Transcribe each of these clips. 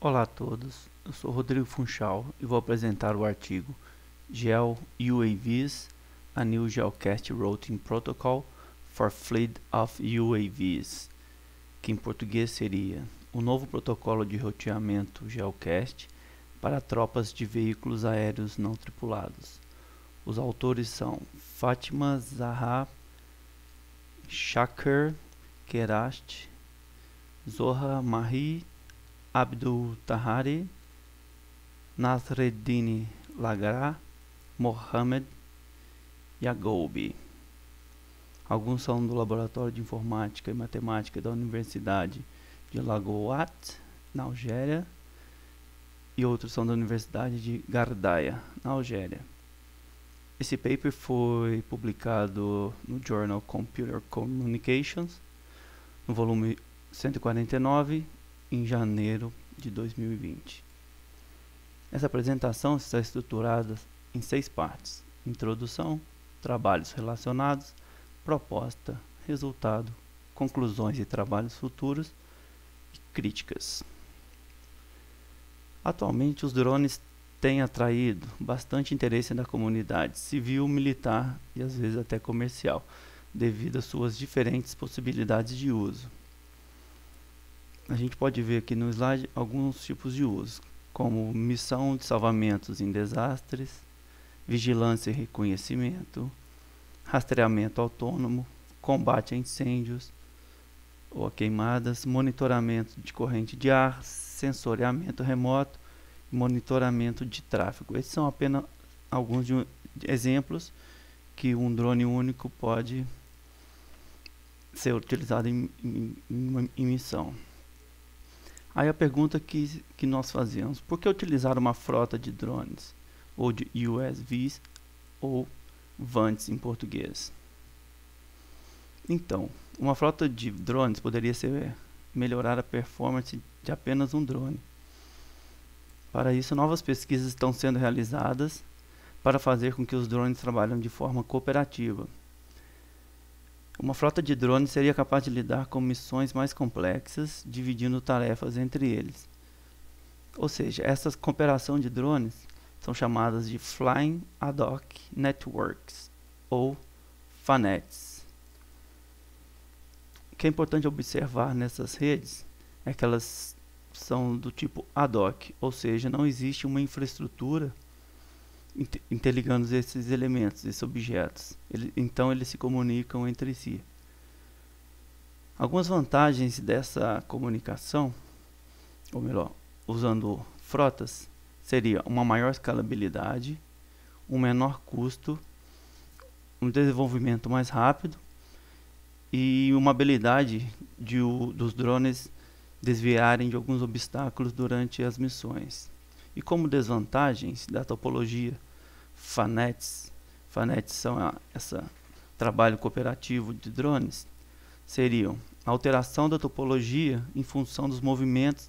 Olá a todos, eu sou Rodrigo Funchal e vou apresentar o artigo Geo UAVs, a New Geocast Routing Protocol for Fleet of UAVs, que em português seria o novo protocolo de roteamento Geocast para tropas de veículos aéreos não tripulados. Os autores são Fátima Zahra, Shaker Keracht, Zohra Mahi, Abdul Tahari, Nasreddin Lagra, Mohamed Yagoubi. Alguns são do Laboratório de Informática e Matemática da Universidade de Lagoat, na Algéria, e outros são da Universidade de Gardaya, na Algéria. Esse paper foi publicado no Journal Computer Communications, no volume 149, em janeiro de 2020. Essa apresentação está estruturada em 6 partes: introdução, trabalhos relacionados, proposta, resultado, conclusões e trabalhos futuros e críticas. Atualmente, os drones têm atraído bastante interesse da comunidade civil, militar e às vezes até comercial, devido às suas diferentes possibilidades de uso. A gente pode ver aqui no slide alguns tipos de uso, como missão de salvamentos em desastres, vigilância e reconhecimento, rastreamento autônomo, combate a incêndios ou a queimadas, monitoramento de corrente de ar, sensoriamento remoto e monitoramento de tráfego. Esses são apenas alguns exemplos que um drone único pode ser utilizado em missão. Aí a pergunta que nós fazemos: por que utilizar uma frota de drones, ou de USVs, ou VANTs em português? Então, uma frota de drones poderia melhorar a performance de apenas um drone. Para isso, novas pesquisas estão sendo realizadas para fazer com que os drones trabalhem de forma cooperativa. Uma frota de drones seria capaz de lidar com missões mais complexas, dividindo tarefas entre eles. Ou seja, essa cooperação de drones são chamadas de Flying Ad Hoc Networks, ou FANETs. O que é importante observar nessas redes é que elas são do tipo ad hoc, ou seja, não existe uma infraestrutura interligando esses elementos, esses objetos. Então eles se comunicam entre si. Algumas vantagens dessa comunicação, ou melhor, usando frotas, seria uma maior escalabilidade, um menor custo, um desenvolvimento mais rápido e uma habilidade dos drones desviarem de alguns obstáculos durante as missões. E como desvantagens da topologia FANETs são esse trabalho cooperativo de drones, seriam a alteração da topologia em função dos movimentos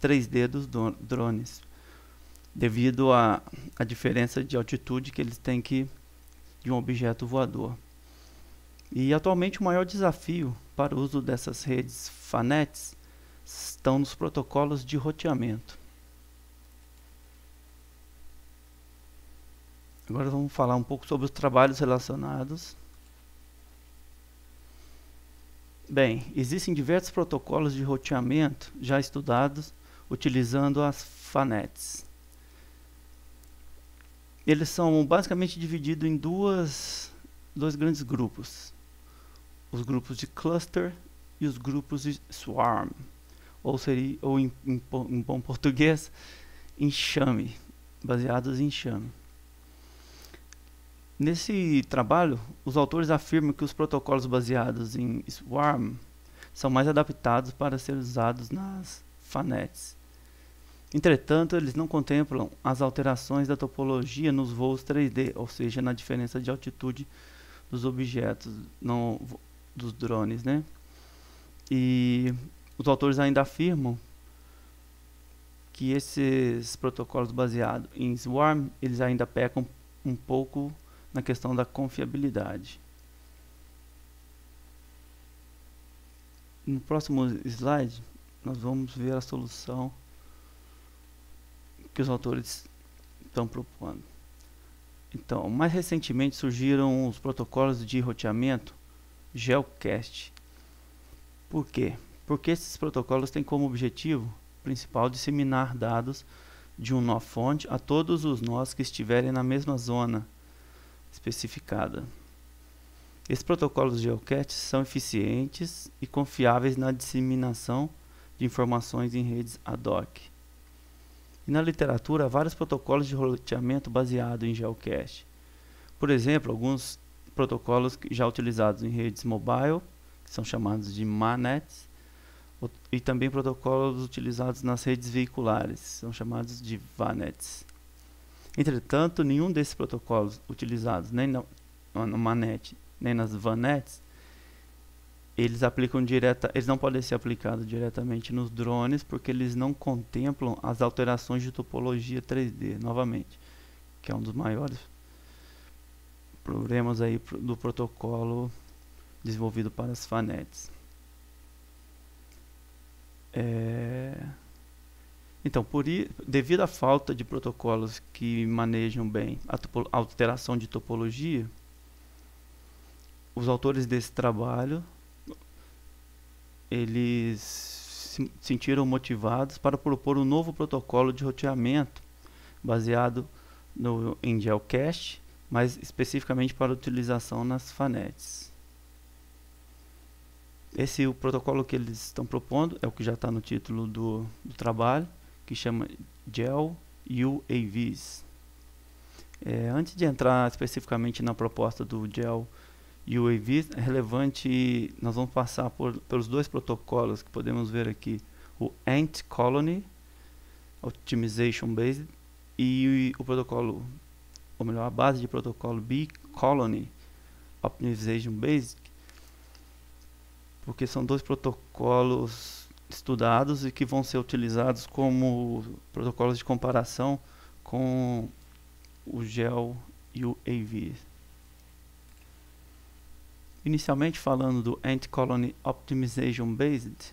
3D dos drones, devido à diferença de altitude que eles têm de um objeto voador. E atualmente o maior desafio para o uso dessas redes FANETs estão nos protocolos de roteamento. Agora vamos falar um pouco sobre os trabalhos relacionados. Bem, existem diversos protocolos de roteamento já estudados utilizando as FANETs. Eles são basicamente divididos em dois grandes grupos: os grupos de cluster e os grupos de swarm, ou em bom português, enxame, baseados em enxame. Nesse trabalho, os autores afirmam que os protocolos baseados em swarm são mais adaptados para ser usados nas FANETs. Entretanto, eles não contemplam as alterações da topologia nos voos 3D, ou seja, na diferença de altitude dos objetos, dos drones, né? E os autores ainda afirmam que esses protocolos baseados em swarm, eles ainda pecam um pouco na questão da confiabilidade. No próximo slide, nós vamos ver a solução que os autores estão propondo. Então, mais recentemente surgiram os protocolos de roteamento Geocast. Por quê? Porque esses protocolos têm como objetivo principal disseminar dados de um nó fonte a todos os nós que estiverem na mesma zona especificada. Esses protocolos Geocast são eficientes e confiáveis na disseminação de informações em redes ad hoc. E na literatura, há vários protocolos de roteamento baseados em Geocast. Por exemplo, alguns protocolos já utilizados em redes mobile, que são chamados de MANETs, e também protocolos utilizados nas redes veiculares, são chamados de VANETs. Entretanto, nenhum desses protocolos utilizados nem no MANET nem nas VANETs, eles não podem ser aplicados diretamente nos drones, porque eles não contemplam as alterações de topologia 3D, novamente, que é um dos maiores problemas aí do protocolo desenvolvido para as VANETs. Então, devido à falta de protocolos que manejam bem a alteração de topologia, os autores desse trabalho eles se sentiram motivados para propor um novo protocolo de roteamento baseado em Geocast, mas especificamente para utilização nas VANETs. Esse o protocolo que eles estão propondo é o que já está no título do trabalho, que chama GEO-UAVs. Antes de entrar especificamente na proposta do GEO-UAVs, é relevante, nós vamos passar pelos dois protocolos que podemos ver aqui, o Ant Colony Optimization Based e o protocolo, ou melhor, a base de protocolo Bee Colony Optimization Based, porque são dois protocolos estudados e que vão ser utilizados como protocolos de comparação com o GEO-UAV. Inicialmente falando do Ant Colony Optimization Based,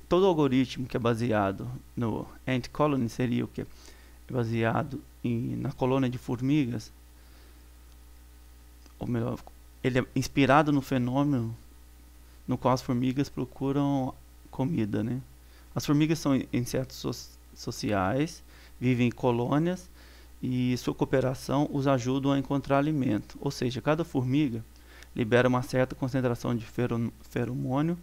todo algoritmo que é baseado no Ant Colony seria o que é baseado na colônia de formigas, ou melhor, ele é inspirado no fenômeno no qual as formigas procuram comida, né? As formigas são insetos sociais, vivem em colônias e sua cooperação os ajuda a encontrar alimento. Ou seja, cada formiga libera uma certa concentração de feromônio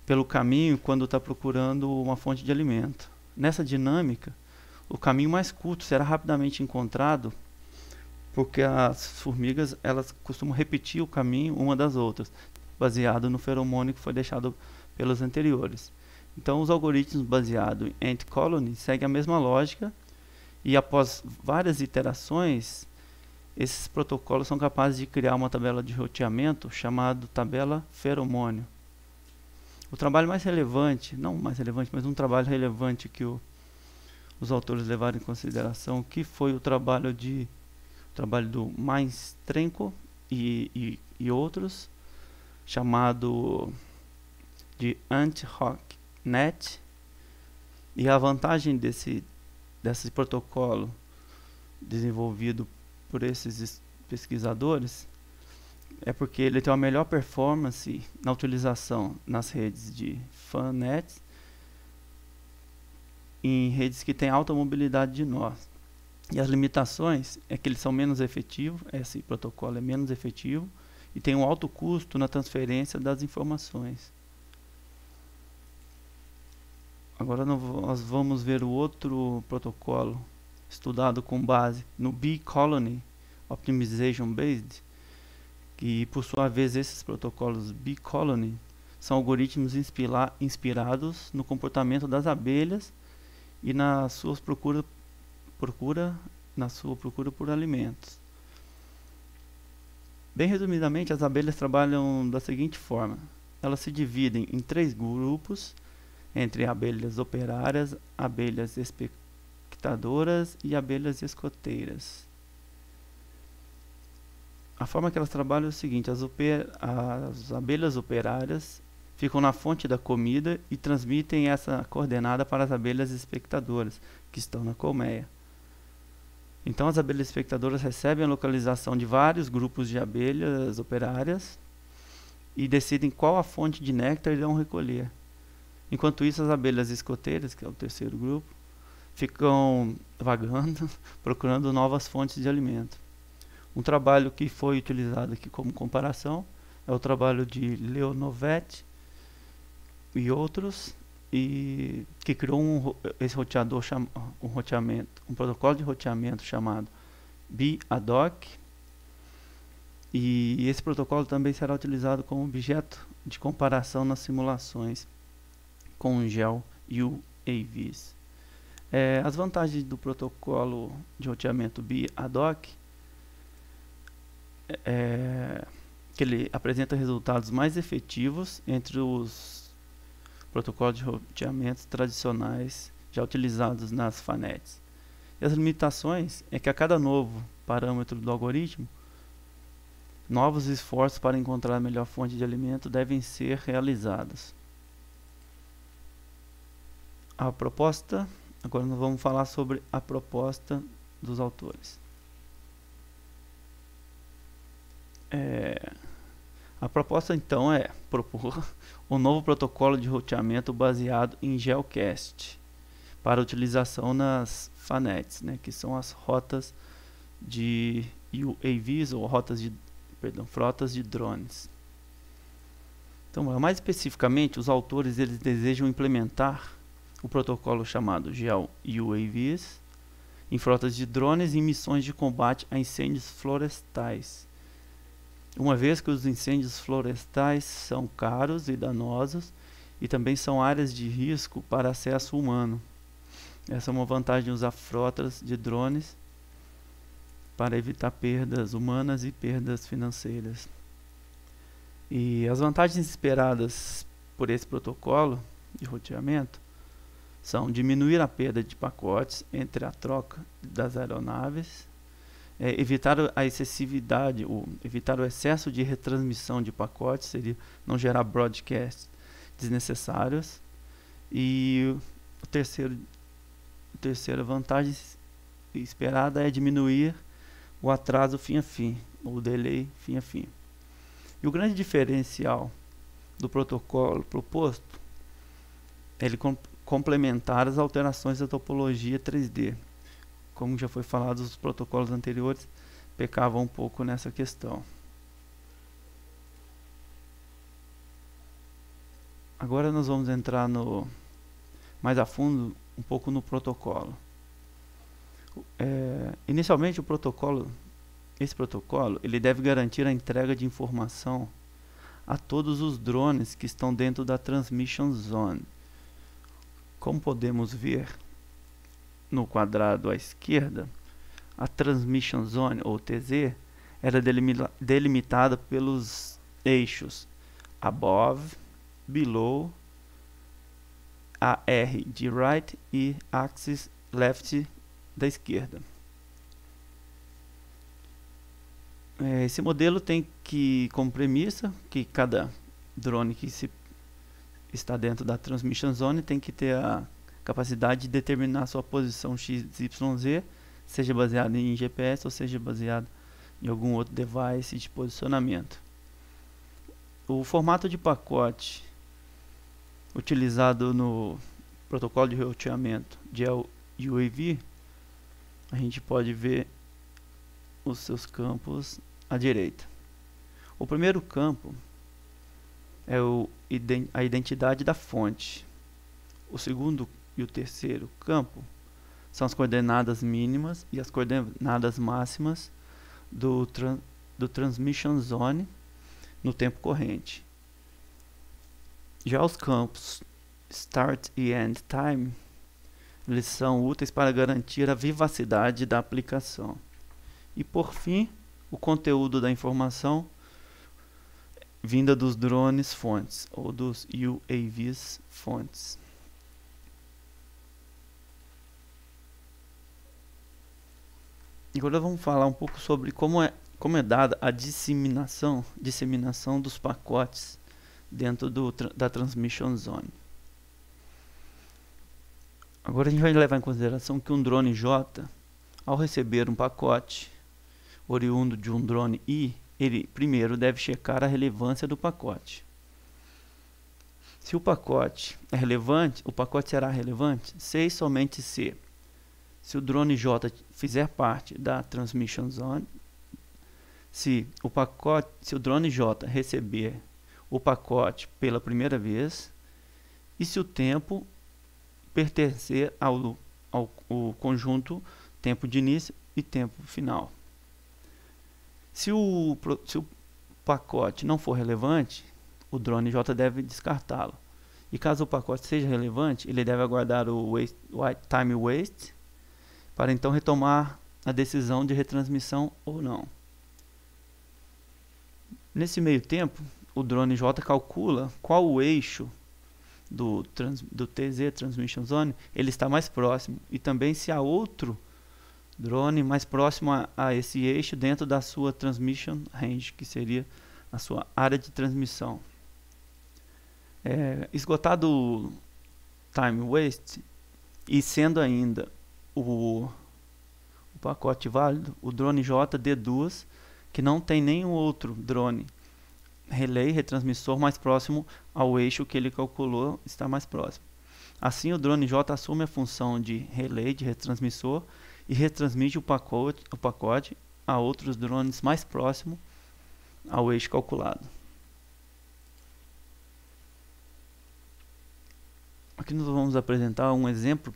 pelo caminho quando está procurando uma fonte de alimento. Nessa dinâmica, o caminho mais curto será rapidamente encontrado, porque as formigas elas costumam repetir o caminho uma das outras, baseado no feromônio que foi deixado pelos anteriores. Então, os algoritmos baseados em Ant Colony seguem a mesma lógica e, após várias iterações, esses protocolos são capazes de criar uma tabela de roteamento chamada tabela feromônio. O trabalho mais relevante, não mais relevante, mas um trabalho relevante que os autores levaram em consideração, que foi o trabalho do Mainstrenko e outros, chamado de Ant-Hoc-Net. E a vantagem desse protocolo desenvolvido por esses pesquisadores é porque ele tem uma melhor performance na utilização nas redes de VANET, em redes que têm alta mobilidade de nós. E as limitações é que eles são menos efetivos, esse protocolo é menos efetivo e tem um alto custo na transferência das informações. Agora nós vamos ver o outro protocolo estudado com base no Bee Colony Optimization Based, que por sua vez esses protocolos Bee Colony são algoritmos inspirados no comportamento das abelhas e na sua procura por alimentos. Bem resumidamente, as abelhas trabalham da seguinte forma: elas se dividem em 3 grupos, entre abelhas operárias, abelhas espectadoras e abelhas escoteiras. A forma que elas trabalham é o seguinte: as abelhas operárias ficam na fonte da comida e transmitem essa coordenada para as abelhas espectadoras, que estão na colmeia. Então as abelhas espectadoras recebem a localização de vários grupos de abelhas operárias e decidem qual a fonte de néctar irão recolher. Enquanto isso, as abelhas escoteiras, que é o terceiro grupo, ficam vagando, procurando novas fontes de alimento. Um trabalho que foi utilizado aqui como comparação é o trabalho de Leonovet e outros, e que criou esse roteador, um protocolo de roteamento chamado BEADOC, e esse protocolo também será utilizado como objeto de comparação nas simulações com GEO e UAVs. As vantagens do protocolo de roteamento BEADOC que ele apresenta resultados mais efetivos entre os protocolos de roteamento tradicionais já utilizados nas FANETs. E as limitações é que a cada novo parâmetro do algoritmo, novos esforços para encontrar a melhor fonte de alimento devem ser realizados. A proposta, agora nós vamos falar sobre a proposta dos autores. A proposta então é propor um novo protocolo de roteamento baseado em GeoCast para utilização nas FANETs, que são as rotas de UAVs ou frotas de drones. Então, mais especificamente, os autores eles desejam implementar o protocolo chamado GeoUAVs em frotas de drones e missões de combate a incêndios florestais. Uma vez que os incêndios florestais são caros e danosos e também são áreas de risco para acesso humano. Essa é uma vantagem de usar frotas de drones para evitar perdas humanas e perdas financeiras. E as vantagens esperadas por esse protocolo de roteamento são diminuir a perda de pacotes entre a troca das aeronaves, evitar a excessividade, evitar o excesso de retransmissão de pacotes, seria não gerar broadcasts desnecessários. E a terceira vantagem esperada é diminuir o atraso fim a fim, ou delay fim a fim. E o grande diferencial do protocolo proposto é ele complementar as alterações da topologia 3D. Como já foi falado, os protocolos anteriores pecavam um pouco nessa questão. Agora nós vamos entrar mais a fundo um pouco no protocolo. Inicialmente esse protocolo ele deve garantir a entrega de informação a todos os drones que estão dentro da Transmission Zone. Como podemos ver no quadrado à esquerda, a Transmission Zone, ou TZ, era delimitada pelos eixos above, below, AR de right e axis left da esquerda. Esse modelo tem como premissa que cada drone que está dentro da Transmission Zone tem que ter a capacidade de determinar sua posição XYZ, seja baseado em GPS ou seja baseado em algum outro device de posicionamento. O formato de pacote utilizado no protocolo de roteamento de UAV, a gente pode ver os seus campos à direita. O primeiro campo é a identidade da fonte. O segundo e o terceiro campo são as coordenadas mínimas e as coordenadas máximas do Transmission Zone no tempo corrente. Já os campos Start e End Time, eles são úteis para garantir a vivacidade da aplicação. E por fim, o conteúdo da informação vinda dos drones fontes ou dos UAVs fontes. Agora vamos falar um pouco sobre como é dada a disseminação dos pacotes dentro da Transmission Zone. Agora a gente vai levar em consideração que um drone J, ao receber um pacote oriundo de um drone I, ele primeiro deve checar a relevância do pacote. Se o pacote é relevante, o pacote será relevante se e somente se o drone J fizer parte da Transmission Zone, se o drone J receber o pacote pela primeira vez e se o tempo pertencer ao conjunto tempo de início e tempo final. Se o pacote não for relevante, o drone J deve descartá-lo. E caso o pacote seja relevante, ele deve aguardar o time waste para então retomar a decisão de retransmissão ou não. Nesse meio tempo, o drone J calcula qual o eixo do TZ, Transmission Zone, ele está mais próximo, e também se há outro drone mais próximo a esse eixo dentro da sua Transmission Range, que seria a sua área de transmissão. Esgotado o time waste e sendo ainda o pacote válido, o drone J deduz que não tem nenhum outro drone relay, retransmissor mais próximo ao eixo que ele calculou está mais próximo. Assim, o drone J assume a função de relay, de retransmissor, e retransmite o pacote a outros drones mais próximos ao eixo calculado. Aqui nós vamos apresentar um exemplo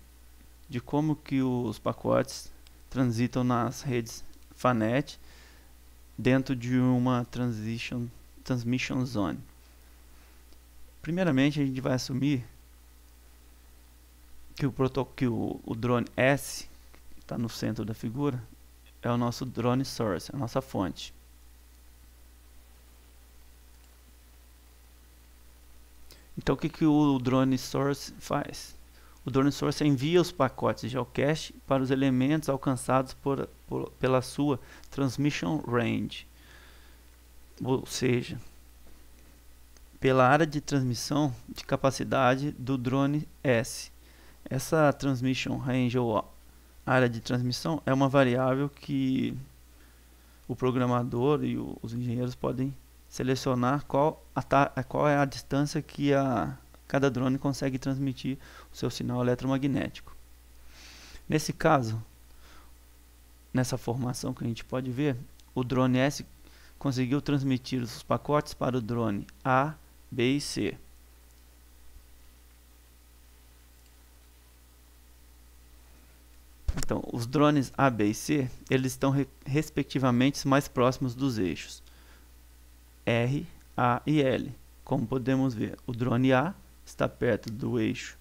de como que os pacotes transitam nas redes FANET dentro de uma Transmission Zone. Primeiramente, a gente vai assumir que o drone S, que está no centro da figura, é o nosso drone source, a nossa fonte. Então, o que o drone source faz? O drone source envia os pacotes de geocache para os elementos alcançados pela sua transmission range, ou seja, pela área de transmissão de capacidade do drone S. Essa transmission range ou área de transmissão é uma variável que o programador e os engenheiros podem selecionar qual é a distância que cada drone consegue transmitir o seu sinal eletromagnético. Nesse caso, nessa formação que a gente pode ver, o drone S conseguiu transmitir os pacotes para o drone A, B e C. Então, os drones A, B e C, eles estão respectivamente mais próximos dos eixos R, A e L. Como podemos ver, o drone A está perto do eixo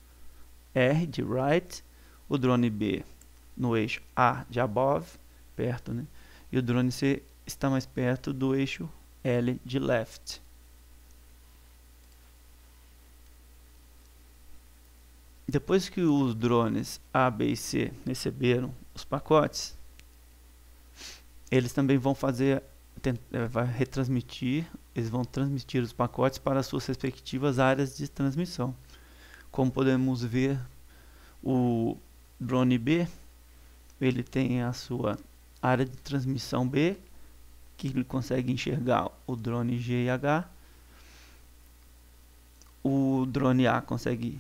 R de right, o drone B no eixo A de above, perto, né? E o drone C está mais perto do eixo L de left. Depois que os drones A, B e C receberam os pacotes, eles também vão eles vão transmitir os pacotes para as suas respectivas áreas de transmissão. Como podemos ver, o drone B, ele tem a sua área de transmissão B, que ele consegue enxergar o drone G e H. O drone A consegue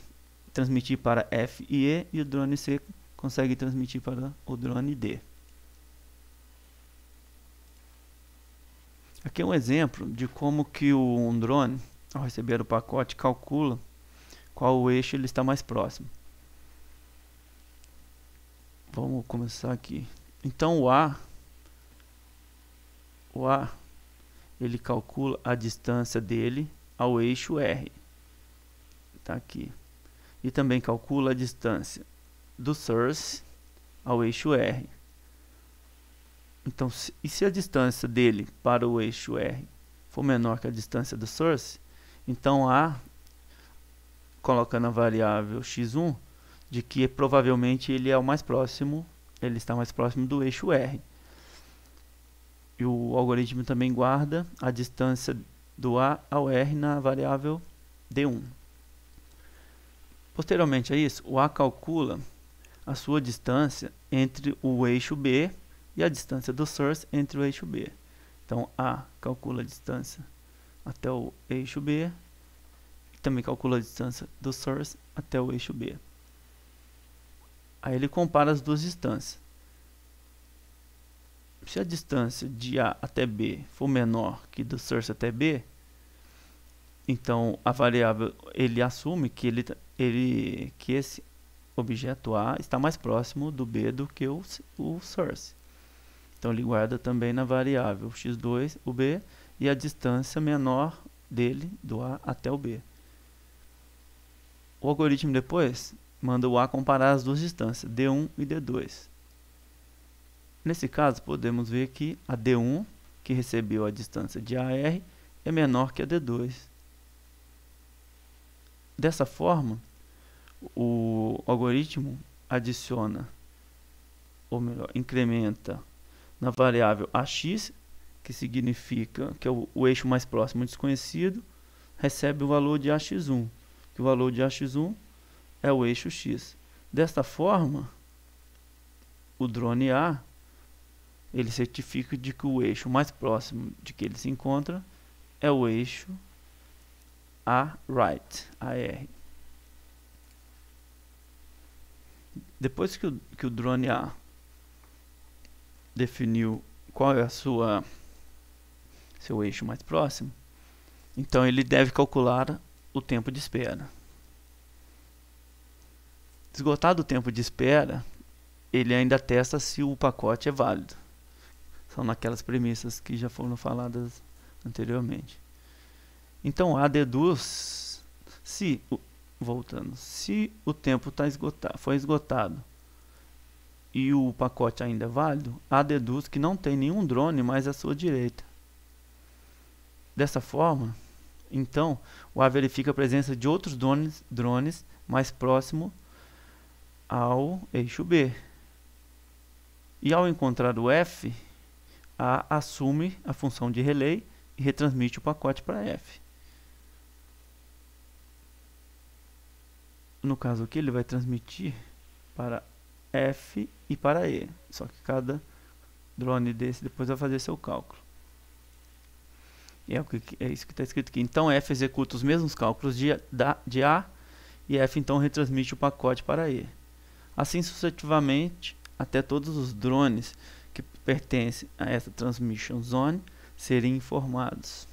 transmitir para F e E, e o drone C consegue transmitir para o drone D. Aqui é um exemplo de como que um drone, ao receber o pacote, calcula qual o eixo ele está mais próximo. Vamos começar aqui. Então o A ele calcula a distância dele ao eixo R. Está aqui. E também calcula a distância do source ao eixo R. Então, se a distância dele para o eixo R for menor que a distância do source, então A coloca na variável x1 de que provavelmente ele é o mais próximo, ele está mais próximo do eixo R. E o algoritmo também guarda a distância do A ao R na variável D1. Posteriormente a isso, o A calcula a sua distância entre o eixo B e a distância do source entre o eixo B. Então, A calcula a distância até o eixo B e também calcula a distância do source até o eixo B. Aí ele compara as duas distâncias. Se a distância de A até B for menor que do source até B, então a variável, ele assume que que esse objeto A está mais próximo do B do que o source. Então ele guarda também na variável x2 o B e a distância menor dele, do A até o B. O algoritmo depois manda o A comparar as duas distâncias, D1 e D2. Nesse caso, podemos ver que a D1, que recebeu a distância de AR, é menor que a D2. Dessa forma, o algoritmo adiciona, ou melhor, incrementa na variável AX, que significa que é o eixo mais próximo desconhecido, recebe o valor de AX1, que o valor de AX1 é o eixo X. Desta forma, o drone A ele certifica de que o eixo mais próximo de que ele se encontra é o eixo A-right, AR. Depois que o drone A definiu qual é seu eixo mais próximo, então ele deve calcular o tempo de espera. Esgotado o tempo de espera, ele ainda testa se o pacote é válido. São naquelas premissas que já foram faladas anteriormente. Então A deduz, se o tempo foi esgotado e o pacote ainda é válido, A deduz que não tem nenhum drone mais à sua direita. Dessa forma, então, o A verifica a presença de outros drones mais próximo ao eixo B. E ao encontrar o F, A assume a função de relay e retransmite o pacote para F. No caso aqui, ele vai transmitir para F e para E. Só que cada drone desse depois vai fazer seu cálculo. E é isso que está escrito aqui. Então F executa os mesmos cálculos de A e F então retransmite o pacote para E. Assim sucessivamente, até todos os drones que pertencem a essa transmission zone serem informados.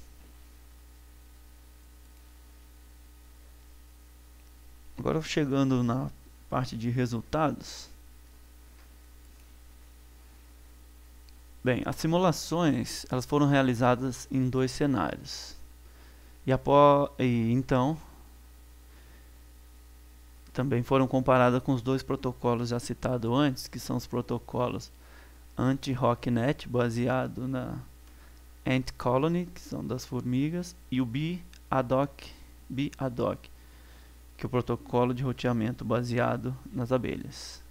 Agora chegando na parte de resultados. Bem, as simulações elas foram realizadas em dois cenários. E então também foram comparadas com os dois protocolos já citados antes, que são os protocolos anti-RockNet, baseado na Ant Colony, que são das formigas, e o BADOC, que é o protocolo de roteamento baseado nas abelhas.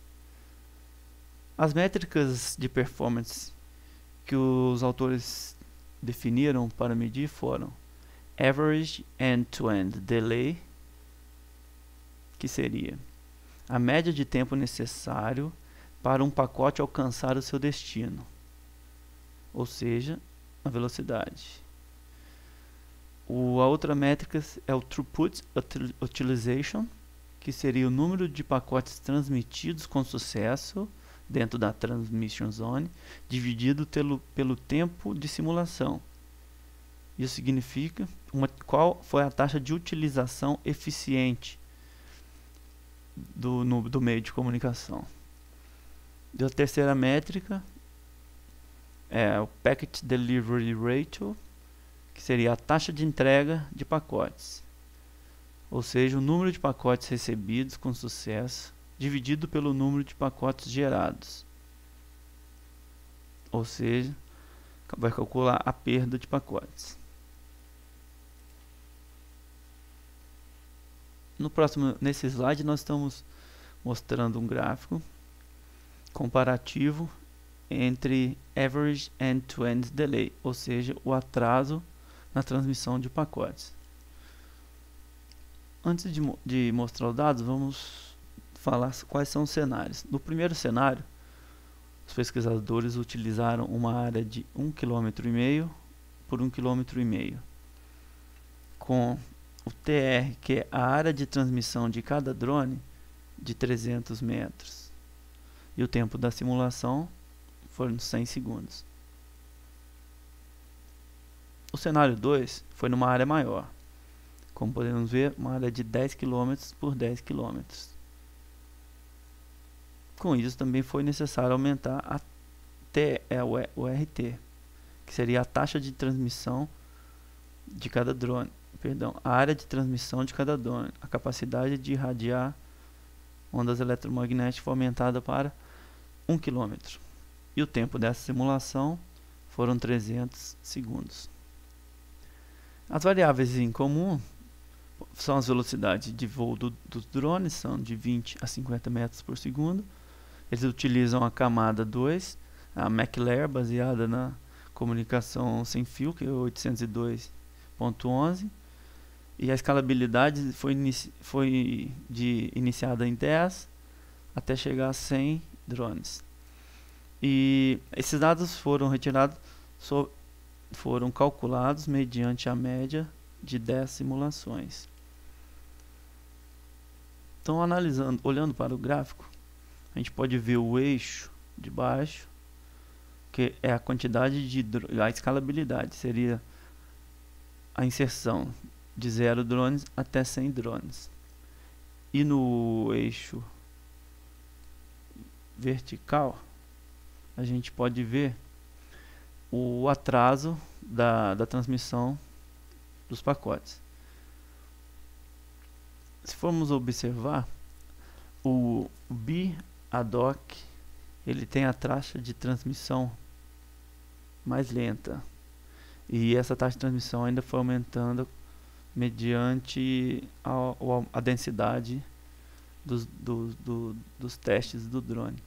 As métricas de performance que os autores definiram para medir foram Average End-to-End Delay, que seria a média de tempo necessário para um pacote alcançar o seu destino, ou seja, a velocidade. A outra métrica é o Throughput Utilization, que seria o número de pacotes transmitidos com sucesso dentro da Transmission Zone, dividido pelo tempo de simulação. Isso significa qual foi a taxa de utilização eficiente do meio de comunicação. E a terceira métrica é o Packet Delivery Ratio, que seria a taxa de entrega de pacotes, ou seja, o número de pacotes recebidos com sucesso dividido pelo número de pacotes gerados, ou seja, vai calcular a perda de pacotes. Nesse slide nós estamos mostrando um gráfico comparativo entre Average End-to-End Delay, ou seja, o atraso na transmissão de pacotes. Antes de mostrar os dados, vamos falar quais são os cenários. No primeiro cenário, os pesquisadores utilizaram uma área de 1,5 km por 1,5 km, com o TR, que é a área de transmissão de cada drone, de 300 metros. E o tempo da simulação foram 100 segundos. O cenário 2 foi numa área maior. Como podemos ver, uma área de 10 km por 10 km. Com isso, também foi necessário aumentar o RT, que seria a taxa de transmissão de cada drone. A área de transmissão de cada drone. A capacidade de irradiar ondas eletromagnéticas foi aumentada para 1 km. E o tempo dessa simulação foram 300 segundos. As variáveis em comum são as velocidades de voo dos drones, são de 20 a 50 metros por segundo. Eles utilizam a camada 2, a McLair, baseada na comunicação sem fio, que é 802.11. E a escalabilidade foi iniciada em 10 até chegar a 100 drones. E esses dados foram retirados, foram calculados mediante a média de 10 simulações. Então, olhando para o gráfico, a gente pode ver o eixo de baixo, que é a quantidade a escalabilidade, seria a inserção de 0 drones até 100 drones. E no eixo vertical, a gente pode ver o atraso da transmissão dos pacotes. Se formos observar, o bi-ad-hoc ele tem a taxa de transmissão mais lenta, e essa taxa de transmissão ainda foi aumentando mediante a densidade dos testes do drone.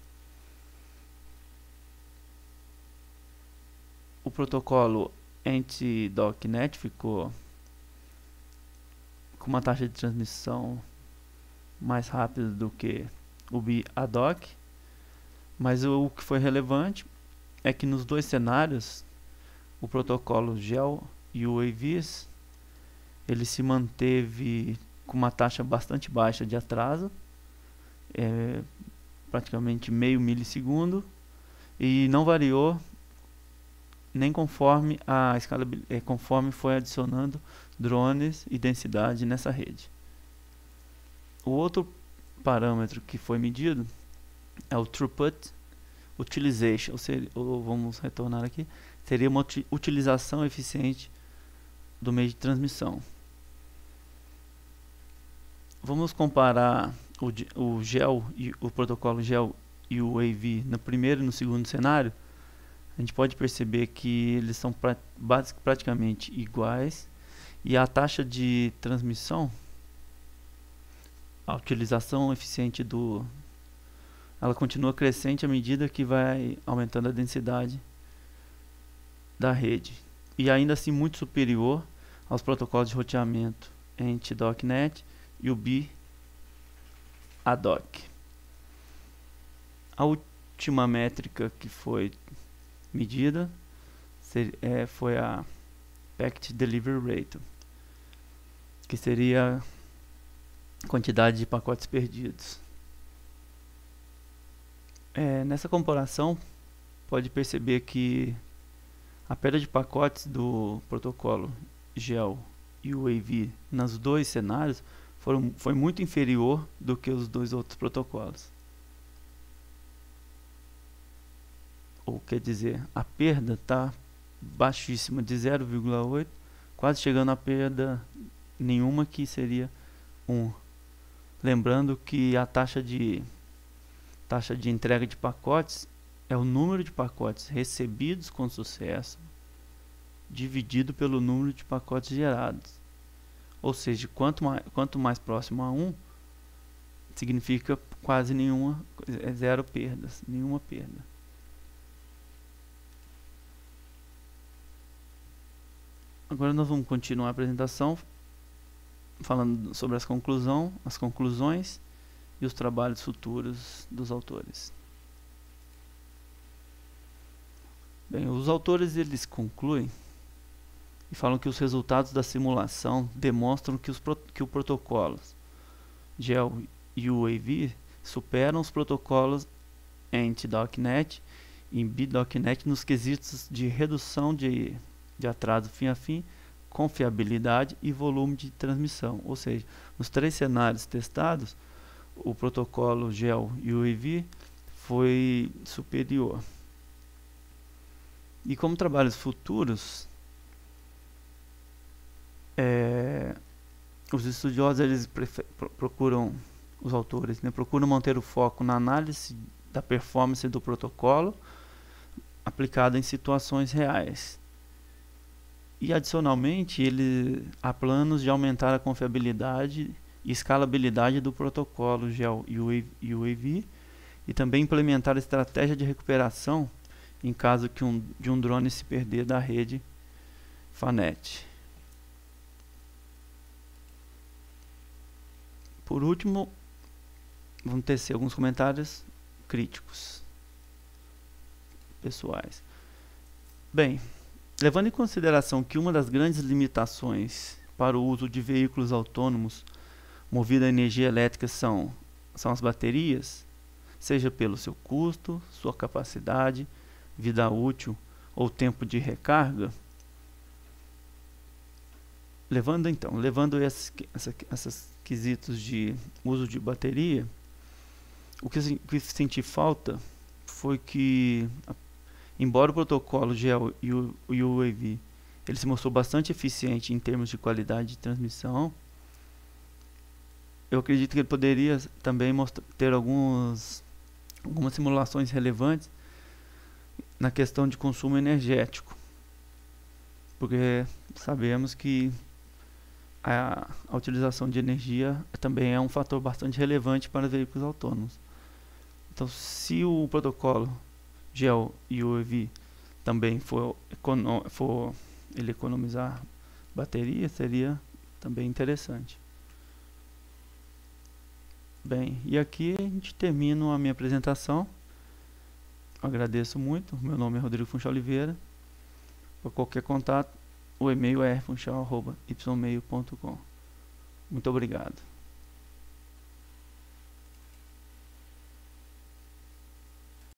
O protocolo anti-DocNet ficou com uma taxa de transmissão mais rápida do que o bi-ad-hoc, mas o que foi relevante é que nos dois cenários, o protocolo GEL e o UAVs, ele se manteve com uma taxa bastante baixa de atraso, praticamente meio milissegundo, e não variou nem conforme conforme foi adicionando drones e densidade nessa rede. O outro parâmetro que foi medido é o Throughput Utilization, ou vamos retornar aqui, seria uma utilização eficiente do meio de transmissão. Vamos comparar o GEL e o protocolo GEL e o UAV no primeiro e no segundo cenário. A gente pode perceber que eles são praticamente iguais, e a taxa de transmissão, a utilização eficiente ela continua crescente à medida que vai aumentando a densidade da rede, e ainda assim muito superior aos protocolos de roteamento anti-DocNet e o bi-ad-hoc. A última métrica que foi medida foi a Packet Delivery Rate, que seria a quantidade de pacotes perdidos. Nessa comparação, pode perceber que a perda de pacotes do protocolo GEL e UAV nos dois cenários foi muito inferior do que os dois outros protocolos. Ou quer dizer, a perda está baixíssima, de 0,8, quase chegando a perda nenhuma, que seria 1. Lembrando que a taxa de entrega de pacotes é o número de pacotes recebidos com sucesso dividido pelo número de pacotes gerados. Ou seja, quanto mais próximo a 1, significa quase nenhuma, zero perdas, nenhuma perda. Agora nós vamos continuar a apresentação falando sobre as conclusões e os trabalhos futuros dos autores. Bem, os autores eles concluem e falam que os resultados da simulação demonstram que o protocolo GEL e UAV superam os protocolos ANT-DocNet e BDocNet nos quesitos de redução de atraso fim a fim, confiabilidade e volume de transmissão. Ou seja, nos 3 cenários testados, o protocolo GEL e UAV foi superior. E como trabalhos futuros, os estudiosos eles procuram, os autores, né, procuram manter o foco na análise da performance do protocolo aplicada em situações reais. E adicionalmente, há planos de aumentar a confiabilidade e escalabilidade do protocolo GEL e UAV e também implementar a estratégia de recuperação em caso de um drone se perder da rede FANET. Por último, vamos tecer alguns comentários críticos pessoais. Bem, levando em consideração que uma das grandes limitações para o uso de veículos autônomos movidos a energia elétrica são as baterias, seja pelo seu custo, sua capacidade, vida útil ou tempo de recarga, levando esses quesitos de uso de bateria, o que senti falta foi que, embora o protocolo GEL e o UAV ele se mostrou bastante eficiente em termos de qualidade de transmissão, eu acredito que ele poderia também ter algumas simulações relevantes na questão de consumo energético, porque sabemos que a utilização de energia também é um fator bastante relevante para veículos autônomos. Então, se o protocolo GEL e UAV também for ele economizar bateria, seria também interessante. Bem, e aqui a gente termina a minha apresentação. Agradeço muito. Meu nome é Rodrigo Funchal Oliveira. Para qualquer contato, o e-mail é rfunchal@ymail.com. Muito obrigado.